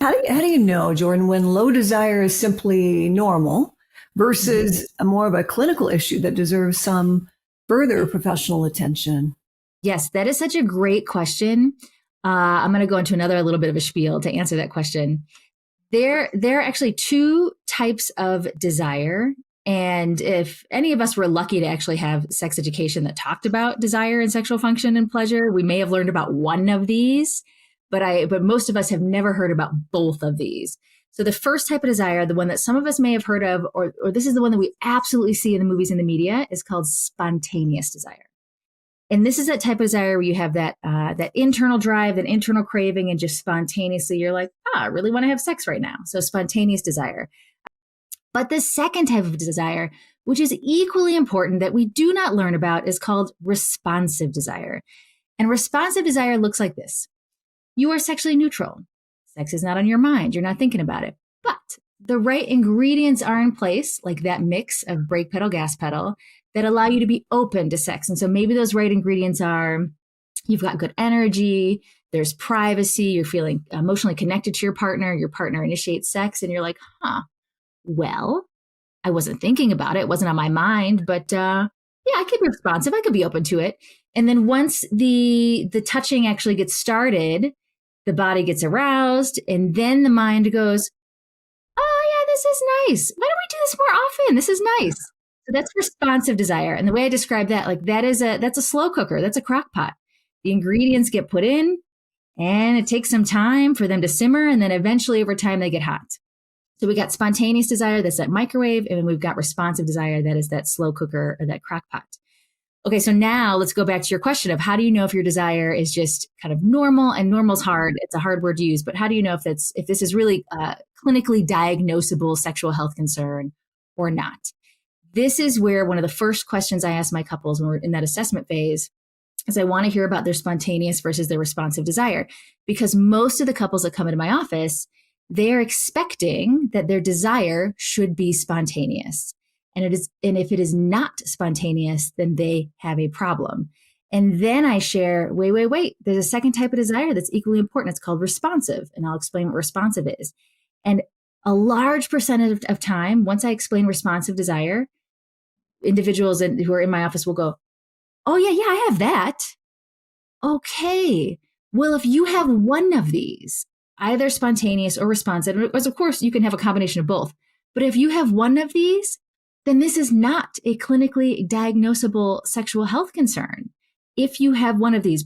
How do you know, Jordan, when low desire is simply normal Mhm. versus a more of a clinical issue that deserves some further professional attention? Yes, that is such a great question. I'm going to go into another little bit of a spiel to answer that question. There are actually two types of desire. And if any of us were lucky to actually have sex education that talked about desire and sexual function and pleasure, we may have learned about one of these, but most of us have never heard about both of these. So the first type of desire, the one that some of us may have heard of, or this is the one that we absolutely see in the movies and the media, is called spontaneous desire. And this is that type of desire where you have that internal drive, that internal craving, and just spontaneously you're like, I really want to have sex right now. So spontaneous desire. But the second type of desire, which is equally important that we do not learn about, is called responsive desire. And responsive desire looks like this. You are sexually neutral. Sex is not on your mind. You're not thinking about it. But the right ingredients are in place, like that mix of brake pedal, gas pedal, that allow you to be open to sex. And so maybe those right ingredients are you've got good energy, there's privacy, you're feeling emotionally connected to your partner initiates sex, and you're like, well, I wasn't thinking about it. It wasn't on my mind, but yeah, I could be responsive. I could be open to it. And then once the touching actually gets started, the body gets aroused, and then the mind goes, "Oh yeah, this is nice. Why don't we do this more often? This is nice." So that's responsive desire. And the way I describe that, like that's a slow cooker. That's a crock pot. The ingredients get put in, and it takes some time for them to simmer, and then eventually over time they get hot. So we got spontaneous desire, that's that microwave, and we've got responsive desire, that is that slow cooker or that crock pot. Okay, so now let's go back to your question of how do you know if your desire is just kind of normal? And normal's hard; it's a hard word to use. But how do you know if this is really a clinically diagnosable sexual health concern or not? This is where one of the first questions I ask my couples when we're in that assessment phase is I want to hear about their spontaneous versus their responsive desire, because most of the couples that come into my office, they're expecting that their desire should be spontaneous. And if it is not spontaneous, then they have a problem. And then I share, wait, there's a second type of desire that's equally important. It's called responsive. And I'll explain what responsive is. And a large percentage of time, once I explain responsive desire, individuals who are in my office will go, oh, yeah, I have that. Okay. Well, if you have one of these, either spontaneous or responsive, as of course you can have a combination of both, but if you have one of these, then this is not a clinically diagnosable sexual health concern. If you have one of these,